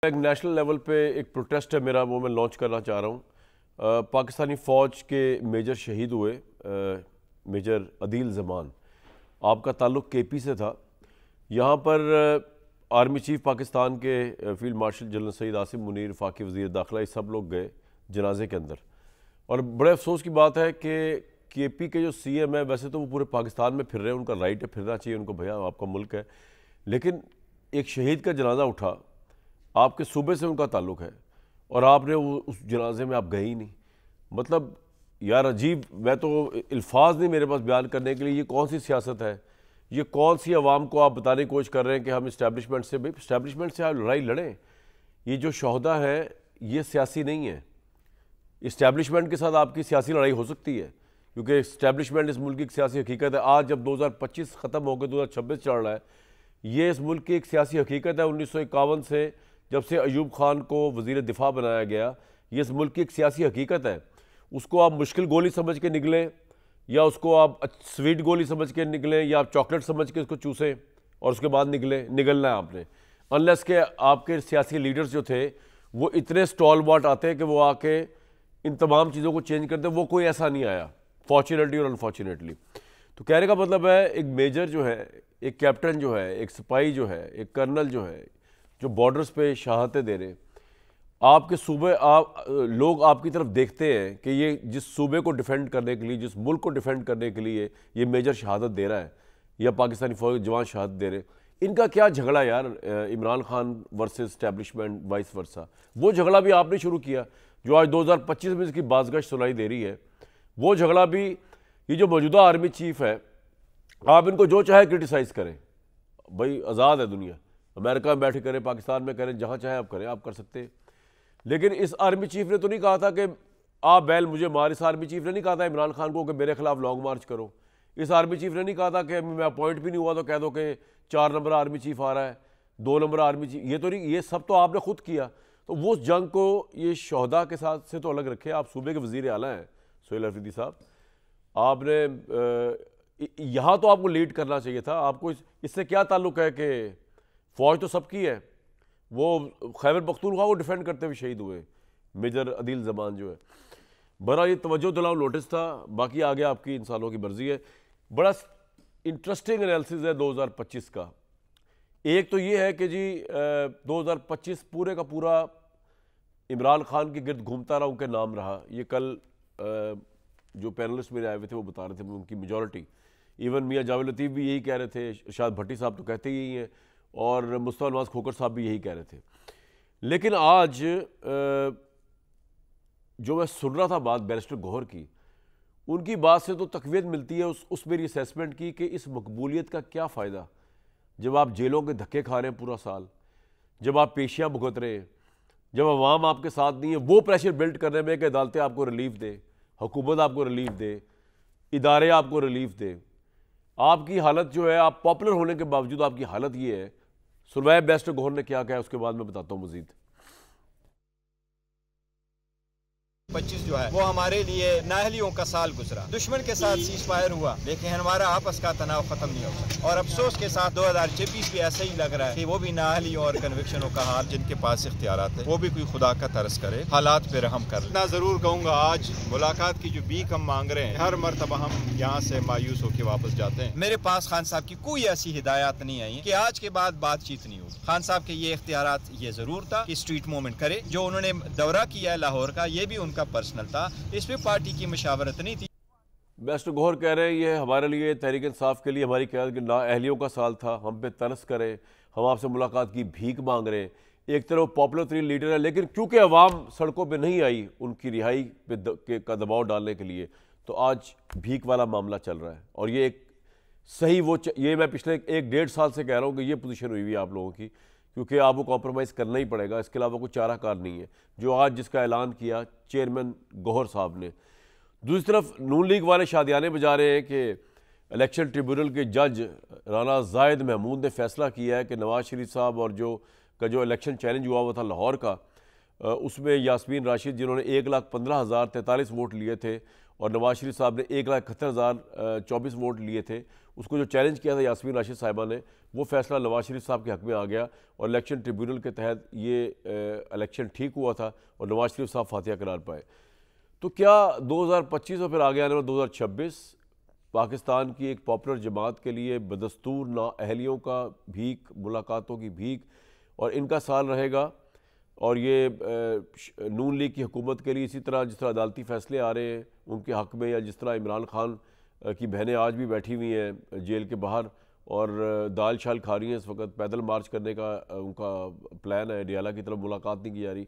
ایک national level پہ ایک پروٹیسٹ ہے میرا، وہ میں لانچ کرنا چاہ رہا ہوں۔ پاکستانی فوج کے میجر شہید ہوئے، میجر عدیل زمان، آپ کا تعلق کے پی سے تھا۔ یہاں پر آرمی چیف پاکستان کے فیلڈ مارشل جنرل سید آصف منیر، وفاقی وزیر داخلہ، یہ سب لوگ گئے جنازے کے اندر۔ اور بڑے افسوس کی بات ہے کہ کے پی کے جو سی ایم ہے، ویسے تو وہ پورے پاکستان میں پھر رہے ہیں، ان کا رائٹ ہے، پھرنا چاہیے ان کو، بھیا آپ کا ملک ہے، لیکن ایک شہید کا جنازہ اٹھا، آپ کے صوبے سے ان کا تعلق ہے، اور آپ نے اس جنازے میں آپ گئے ہی نہیں۔ مطلب یار عجیب، میں تو الفاظ نہیں میرے پاس بیان کرنے کے لیے، یہ کون سی سیاست ہے، یہ کون سی عوام کو آپ بتانے کی کوشش کر رہے ہیں کہ ہم اسٹیبلشمنٹ سے، اسٹیبلشمنٹ سے آپ لڑائی لڑیں۔ یہ جو شہداء ہیں یہ سیاسی نہیں ہے، اسٹیبلشمنٹ کے ساتھ آپ کی سیاسی لڑائی ہو سکتی ہے، کیونکہ اسٹیبلشمنٹ اس ملک کی ایک سیاسی حقیقت ہے۔ آج جب 2025 ختم ہو کے 2026 چل رہا ہے، یہ اس ملک کی ایک سیاسی حقیقت ہے۔ 1951 سے جب سے ایوب خان کو وزیر دفاع بنایا گیا، یہ اس ملک کی ایک سیاسی حقیقت ہے۔ اس کو آپ مشکل گولی سمجھ کے نکلیں، یا اس کو آپ سویٹ گولی سمجھ کے نکلیں، یا آپ چاکلیٹ سمجھ کے اس کو چوسیں اور اس کے بعد نگلنا ہے آپ نے، انلیس کہ آپ کے سیاسی لیڈرز جو تھے وہ اتنے سٹال واٹ آتے ہیں کہ وہ آ کے ان تمام چیزوں کو چینج کرتے ہیں۔ وہ کوئی ایسا نہیں آیا، فارچونیٹلی اور انفارچونیٹلی۔ تو کہنے کا مطلب ہے، ایک میجر جو ہے، ایک کیپٹن جو ہے، ایک سپاہی جو ہے، ایک کرنل جو ہے، جو بارڈرز پہ شہادتیں دے رہے ہیں، آپ کے صوبے، لوگ آپ کی طرف دیکھتے ہیں کہ یہ جس صوبے کو ڈیفینڈ کرنے کے لیے، جس ملک کو ڈیفینڈ کرنے کے لیے یہ میجر شہادت دے رہا ہے، یا پاکستانی فوج جوان شہادت دے رہے ہیں، ان کا کیا جھگڑا یار، Imran Khan versus establishment vice versa? وہ جھگڑا بھی آپ نے شروع کیا، جو آج 2025 میں اس کی بازگشت سنائی دے رہی ہے۔ وہ جھگڑا بھی، یہ جو موجودہ آرمی چیف ہے، آپ ان کو جو چاہے کرٹیسائز کریں، بھائی آزاد ہے دنیا، امریکہ میں بیٹھ کریں، پاکستان میں کریں، جہاں چاہے آپ کریں، آپ کر سکتے ہیں۔ لیکن اس آرمی چیف نے تو نہیں کہا تھا کہ آپ بیل مجھے مار، اس آرمی چیف نے نہیں کہا تھا عمران خان کو کہ میرے خلاف لانگ مارچ کرو، اس آرمی چیف نے نہیں کہا تھا کہ میں اپوائنٹ بھی نہیں ہوا تو کہہ دو کہ 4 نمبر آرمی چیف آ رہا ہے، 2 نمبر آرمی چیف، یہ تو نہیں، یہ سب تو آپ نے خود کیا۔ تو وہ جنگ کو یہ شہداء کے ساتھ سے تو الگ رکھے۔ آپ صوبے کے وزیر اعلیٰ ہیں سہیل افریدی صاحب، آپ نے یہاں تو آپ کو لیڈ کرنا چاہیے تھا۔ آپ کو اس سے کیا تعلق ہے کہ فوج تو سب کی ہے، وہ خیبر پختونخوا کو ڈیفینڈ کرتے ہوئے شہید ہوئے میجر عدیل زمان جو ہے۔ بڑا یہ توجہ دلاؤ نوٹس تھا، باقی آگے آپ کی انسانوں کی مرضی ہے۔ بڑا انٹرسٹنگ انالیسز ہے 2025 کا۔ ایک تو یہ ہے کہ جی 2025 پورے کا پورا عمران خان کے گرد گھومتا رہا، ان کے نام رہا۔ یہ کل جو پینلسٹ میرے آئے ہوئے تھے وہ بتا رہے تھے، ان کی میجورٹی، ایون میاں جاوید لطیف بھی یہی کہہ رہے تھے، ارشاد بھٹی صاحب تو کہتے ہی یہی ہیں، اور مصطفیٰ نواز کھوکھر صاحب بھی یہی کہہ رہے تھے۔ لیکن آج جو میں سن رہا تھا بات بیرسٹر گوہر کی، ان کی بات سے تو تقویت ملتی ہے اس میری اسیسمنٹ کی کہ اس مقبولیت کا کیا فائدہ جب آپ جیلوں کے دھکے کھا رہے ہیں پورا سال، جب آپ پیشیاں بھگت رہے ہیں، جب عوام آپ کے ساتھ نہیں ہے، وہ پریشر بلڈ کرنے میں کہ عدالتیں آپ کو ریلیف دے، حکومت آپ کو ریلیف دے، ادارے آپ کو ریلیف دے۔ آپ کی حالت جو ہے، آپ پاپولر ہونے کے باوجود آپ کی حالت یہ ہے۔ سنوائے بیرسٹر گوہر نے کیا کہا، اس کے بعد میں بتاتا ہوں مزید۔ 25 جو ہے وہ ہمارے لیے نااہلیوں کا سال گزرا، دشمن کے ساتھ سیز فائر ہوا، لیکن ہمارا آپس کا تناؤ ختم نہیں ہو سکا، اور افسوس کے ساتھ 2026 بھی ایسا ہی لگ رہا ہے کہ وہ بھی نااہلیوں اور کنوکشنوں کا حال، جن کے پاس اختیارات ہیں، وہ بھی کوئی خدا کا ترس کرے، حالات پہ رحم کر۔ اتنا ضرور کہوں گا، آج ملاقات کی جو بیک ہم مانگ رہے ہیں، ہر مرتبہ ہم یہاں سے مایوس ہو کے واپس جاتے ہیں۔ میرے پاس خان صاحب کی کوئی ایسی ہدایات نہیں آئی کہ آج کے بعد بات چیت نہیں ہوگی۔ خان صاحب کے یہ اختیارات، یہ ضرور تھا کہ اسٹریٹ موومنٹ کرے، جو انہوں نے دورہ کیا ہے لاہور کا، یہ بھی ان کا پرسنل تھا، اس پہ پارٹی کی مشاورت نہیں تھی۔ بیرسٹر گوہر کہہ رہے ہیں یہ ہمارے لیے، تحریک انصاف کے لیے ہماری قیادت کے نااہلیوں کا سال تھا، ہم پہ ترس کریں، ہم آپ سے ملاقات کی بھیک مانگ رہے ہیں۔ ایک طرف پاپولر ترین لیڈر ہے، لیکن کیونکہ عوام سڑکوں پہ نہیں آئی ان کی رہائی پہ کا دباؤ ڈالنے کے لیے، تو آج بھیک والا معاملہ چل رہا ہے۔ اور یہ ایک صحیح یہ میں پچھلے 1.5 سال سے کہہ رہا ہوں کہ یہ پوزیشن ہوئی ہوئی ہے آپ لوگوں کی، کیونکہ آپ کو کمپرومائز کرنا ہی پڑے گا، اس کے علاوہ کوئی چارہ کار نہیں ہے، جو آج جس کا اعلان کیا چیئرمین گوہر صاحب نے۔ دوسری طرف نون لیگ والے شادیانے بجا رہے ہیں کہ الیکشن ٹریبیونل کے جج رانا زاہد محمود نے فیصلہ کیا ہے کہ نواز شریف صاحب اور جو الیکشن چیلنج ہوا تھا لاہور کا، اس میں یاسمین راشد جنہوں نے 1,15,043 ووٹ لیے تھے، اور نواز شریف صاحب نے 1,71,024 ووٹ لیے تھے. اس کو جو چیلنج کیا تھا یاسمین راشد صاحبہ نے, وہ فیصلہ نواز شریف صاحب کے حق میں آ گیا اور الیکشن ٹریبیونل کے تحت یہ الیکشن ٹھیک ہوا تھا اور نواز شریف صاحب فاتحہ قرار پائے. تو کیا 2025 اور پھر آگے آنے والا 2026 پاکستان کی ایک پاپولر جماعت کے لیے بدستور نااہلیوں کا بھیک, ملاقاتوں کی بھیک اور ان کا سال رہے گا؟ اور یہ نون لیگ کی حکومت کے لیے اسی طرح جس طرح عدالتی فیصلے آ رہے ہیں ان کے حق میں, یا جس طرح عمران خان کی بہنیں آج بھی بیٹھی ہوئی ہیں جیل کے باہر اور دال چھال کھا رہی ہیں اس وقت, پیدل مارچ کرنے کا ان کا پلان ہے, ڈیالہ کی طرف ملاقات نہیں کی جا رہی,